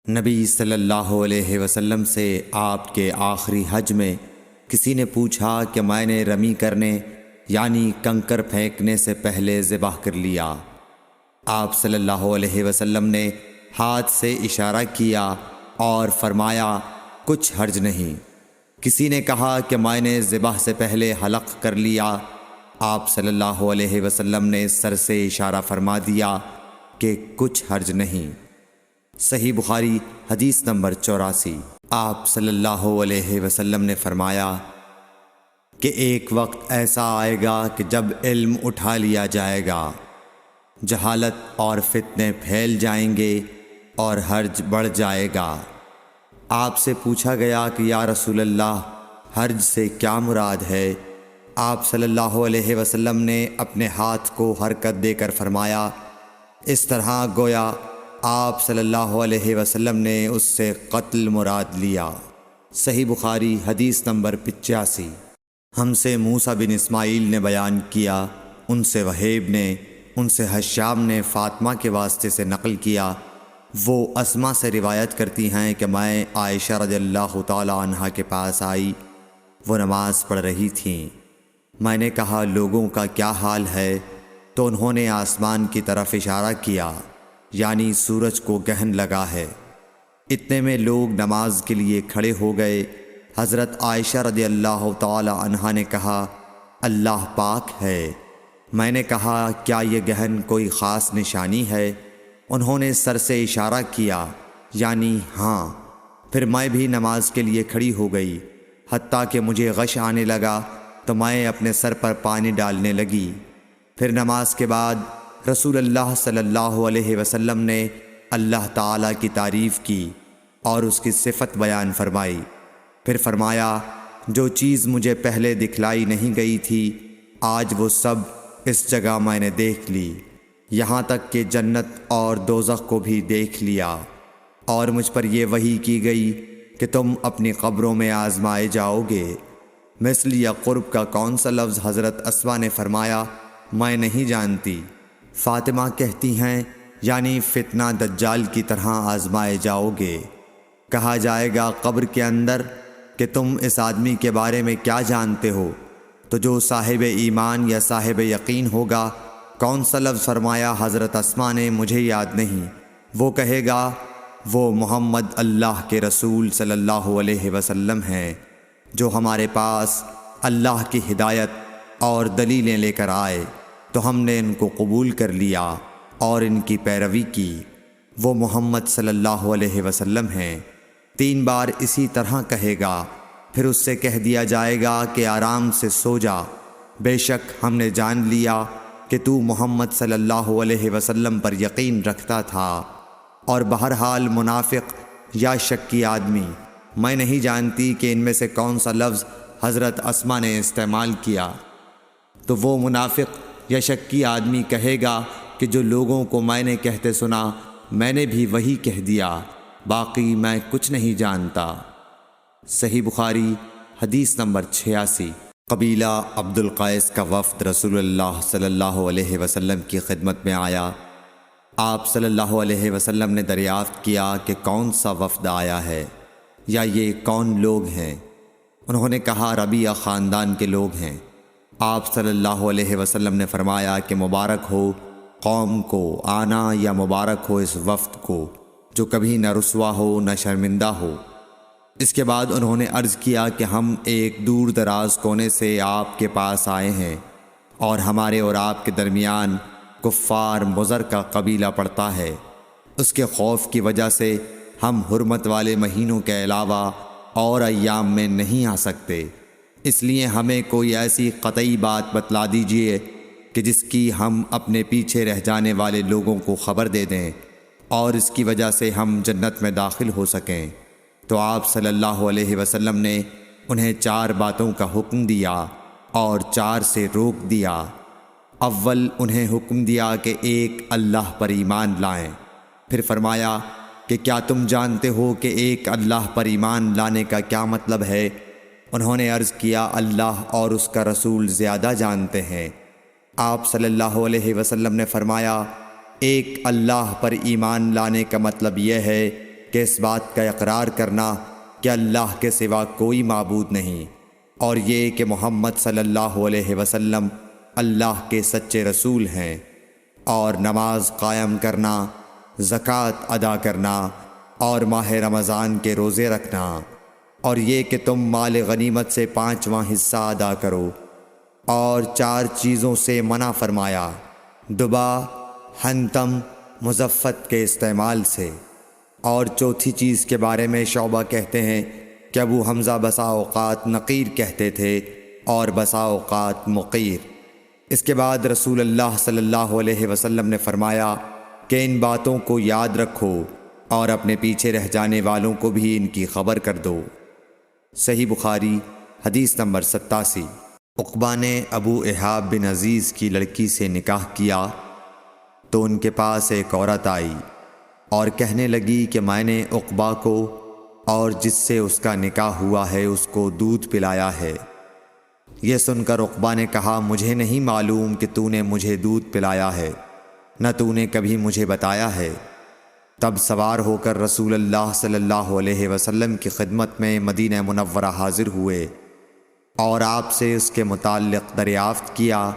نبی صلی اللہ علیہ وسلم سے آپ کے آخری حج میں کسی نے پوچھا کہ میں نے رمی کرنے یعنی کنکر پھینکنے سے پہلے ذبح کر لیا۔ آپ صلی اللہ علیہ وسلم نے ہاتھ سے اشارہ کیا اور فرمایا کچھ حرج نہیں۔ کسی نے کہا کہ میں نے ذبح سے پہلے حلق کر لیا۔ آپ صلی اللہ علیہ وسلم نے سر سے اشارہ فرما دیا کہ کچھ حرج نہیں۔ صحیح بخاری حدیث نمبر 84۔ آپ صلی اللہ علیہ وسلم نے فرمایا کہ ایک وقت ایسا آئے گا کہ جب علم اٹھا لیا جائے گا، جہالت اور فتنے پھیل جائیں گے اور حرج بڑھ جائے گا۔ آپ سے پوچھا گیا کہ یا رسول اللہ، حرج سے کیا مراد ہے؟ آپ صلی اللہ علیہ وسلم نے اپنے ہاتھ کو حرکت دے کر فرمایا، اس طرح گویا آپ صلی اللہ علیہ وسلم نے اس سے قتل مراد لیا۔ صحیح بخاری حدیث نمبر 85۔ ہم سے موسیٰ بن اسماعیل نے بیان کیا، ان سے وہیب نے، ان سے حشام نے فاطمہ کے واسطے سے نقل کیا۔ وہ اسما سے روایت کرتی ہیں کہ میں عائشہ رضی اللہ تعالی عنہا کے پاس آئی، وہ نماز پڑھ رہی تھیں۔ میں نے کہا لوگوں کا کیا حال ہے؟ تو انہوں نے آسمان کی طرف اشارہ کیا، یعنی سورج کو گرہن لگا ہے۔ اتنے میں لوگ نماز کے لیے کھڑے ہو گئے۔ حضرت عائشہ رضی اللہ تعالی عنہا نے کہا اللہ پاک ہے۔ میں نے کہا کیا یہ گرہن کوئی خاص نشانی ہے؟ انہوں نے سر سے اشارہ کیا، یعنی ہاں۔ پھر میں بھی نماز کے لیے کھڑی ہو گئی، حتیٰ کہ مجھے غش آنے لگا تو میں اپنے سر پر پانی ڈالنے لگی۔ پھر نماز کے بعد رسول اللہ صلی اللہ علیہ وسلم نے اللہ تعالیٰ کی تعریف کی اور اس کی صفت بیان فرمائی۔ پھر فرمایا جو چیز مجھے پہلے دکھلائی نہیں گئی تھی، آج وہ سب اس جگہ میں نے دیکھ لی، یہاں تک کہ جنت اور دوزخ کو بھی دیکھ لیا۔ اور مجھ پر یہ وحی کی گئی کہ تم اپنی قبروں میں آزمائے جاؤ گے۔ مثل یا قرب کا کون سا لفظ؟ حضرت اسما نے فرمایا میں نہیں جانتی۔ فاطمہ کہتی ہیں یعنی فتنہ دجال کی طرح آزمائے جاؤ گے۔ کہا جائے گا قبر کے اندر کہ تم اس آدمی کے بارے میں کیا جانتے ہو؟ تو جو صاحب ایمان یا صاحب یقین ہوگا۔ کون سا لفظ فرمایا؟ حضرت اسما نے مجھے یاد نہیں۔ وہ کہے گا وہ محمد اللہ کے رسول صلی اللہ علیہ وسلم ہیں، جو ہمارے پاس اللہ کی ہدایت اور دلیلیں لے کر آئے تو ہم نے ان کو قبول کر لیا اور ان کی پیروی کی۔ وہ محمد صلی اللہ علیہ وسلم ہیں۔ 3 بار اسی طرح کہے گا۔ پھر اس سے کہہ دیا جائے گا کہ آرام سے سو جا، بے شک ہم نے جان لیا کہ تو محمد صلی اللہ علیہ وسلم پر یقین رکھتا تھا۔ اور بہرحال منافق یا شکی آدمی، میں نہیں جانتی کہ ان میں سے کون سا لفظ حضرت اسما نے استعمال کیا۔ تو وہ منافق یا شکی آدمی کہے گا کہ جو لوگوں کو میں نے کہتے سنا، میں نے بھی وہی کہہ دیا، باقی میں کچھ نہیں جانتا۔ صحیح بخاری حدیث نمبر 86۔ قبیلہ عبد القیس کا وفد رسول اللہ صلی اللہ علیہ وسلم کی خدمت میں آیا۔ آپ صلی اللہ علیہ وسلم نے دریافت کیا کہ کون سا وفد آیا ہے یا یہ کون لوگ ہیں؟ انہوں نے کہا ربیعہ خاندان کے لوگ ہیں۔ آپ صلی اللہ علیہ وسلم نے فرمایا کہ مبارک ہو قوم کو آنا، یا مبارک ہو اس وفد کو جو کبھی نہ رسوا ہو نہ شرمندہ ہو۔ اس کے بعد انہوں نے عرض کیا کہ ہم ایک دور دراز کونے سے آپ کے پاس آئے ہیں، اور ہمارے اور آپ کے درمیان کفار مضر کا قبیلہ پڑتا ہے۔ اس کے خوف کی وجہ سے ہم حرمت والے مہینوں کے علاوہ اور ایام میں نہیں آ سکتے، اس لیے ہمیں کوئی ایسی قطعی بات بتلا دیجیے کہ جس کی ہم اپنے پیچھے رہ جانے والے لوگوں کو خبر دے دیں اور اس کی وجہ سے ہم جنت میں داخل ہو سکیں۔ تو آپ صلی اللہ علیہ وسلم نے انہیں 4 باتوں کا حکم دیا اور 4 سے روک دیا۔ اول انہیں حکم دیا کہ ایک اللہ پر ایمان لائیں۔ پھر فرمایا کہ کیا تم جانتے ہو کہ ایک اللہ پر ایمان لانے کا کیا مطلب ہے؟ انہوں نے عرض کیا اللہ اور اس کا رسول زیادہ جانتے ہیں۔ آپ صلی اللہ علیہ وسلم نے فرمایا ایک اللہ پر ایمان لانے کا مطلب یہ ہے کہ اس بات کا اقرار کرنا کہ اللہ کے سوا کوئی معبود نہیں، اور یہ کہ محمد صلی اللہ علیہ وسلم اللہ کے سچے رسول ہیں، اور نماز قائم کرنا، زکوٰۃ ادا کرنا، اور ماہ رمضان کے روزے رکھنا، اور یہ کہ تم مال غنیمت سے 5واں حصہ ادا کرو، اور 4 چیزوں سے منع فرمایا، دبا، حنتم، مزفت کے استعمال سے۔ اور چوتھی چیز کے بارے میں شعبہ کہتے ہیں کہ ابو حمزہ بسا اوقات نقیر کہتے تھے اور بسا اوقات مقیر۔ اس کے بعد رسول اللہ صلی اللہ علیہ وسلم نے فرمایا کہ ان باتوں کو یاد رکھو اور اپنے پیچھے رہ جانے والوں کو بھی ان کی خبر کر دو۔ صحیح بخاری حدیث نمبر 87۔ عقبہ نے ابو احاب بن عزیز کی لڑکی سے نکاح کیا تو ان کے پاس ایک عورت آئی اور کہنے لگی کہ میں نے عقبہ کو اور جس سے اس کا نکاح ہوا ہے اس کو دودھ پلایا ہے۔ یہ سن کر عقبہ نے کہا مجھے نہیں معلوم کہ تو نے مجھے دودھ پلایا ہے، نہ تو نے کبھی مجھے بتایا ہے۔ تب سوار ہو کر رسول اللہ صلی اللہ علیہ وسلم کی خدمت میں مدینہ منورہ حاضر ہوئے اور آپ سے اس کے متعلق دریافت کیا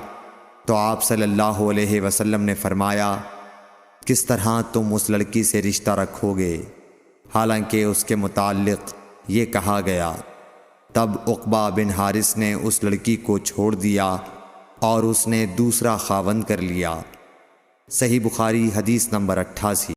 تو آپ صلی اللہ علیہ وسلم نے فرمایا کس طرح تم اس لڑکی سے رشتہ رکھو گے، حالانکہ اس کے متعلق یہ کہا گیا۔ تب عقبہ بن حارث نے اس لڑکی کو چھوڑ دیا اور اس نے دوسرا خاوند کر لیا۔ صحیح بخاری حدیث نمبر 88۔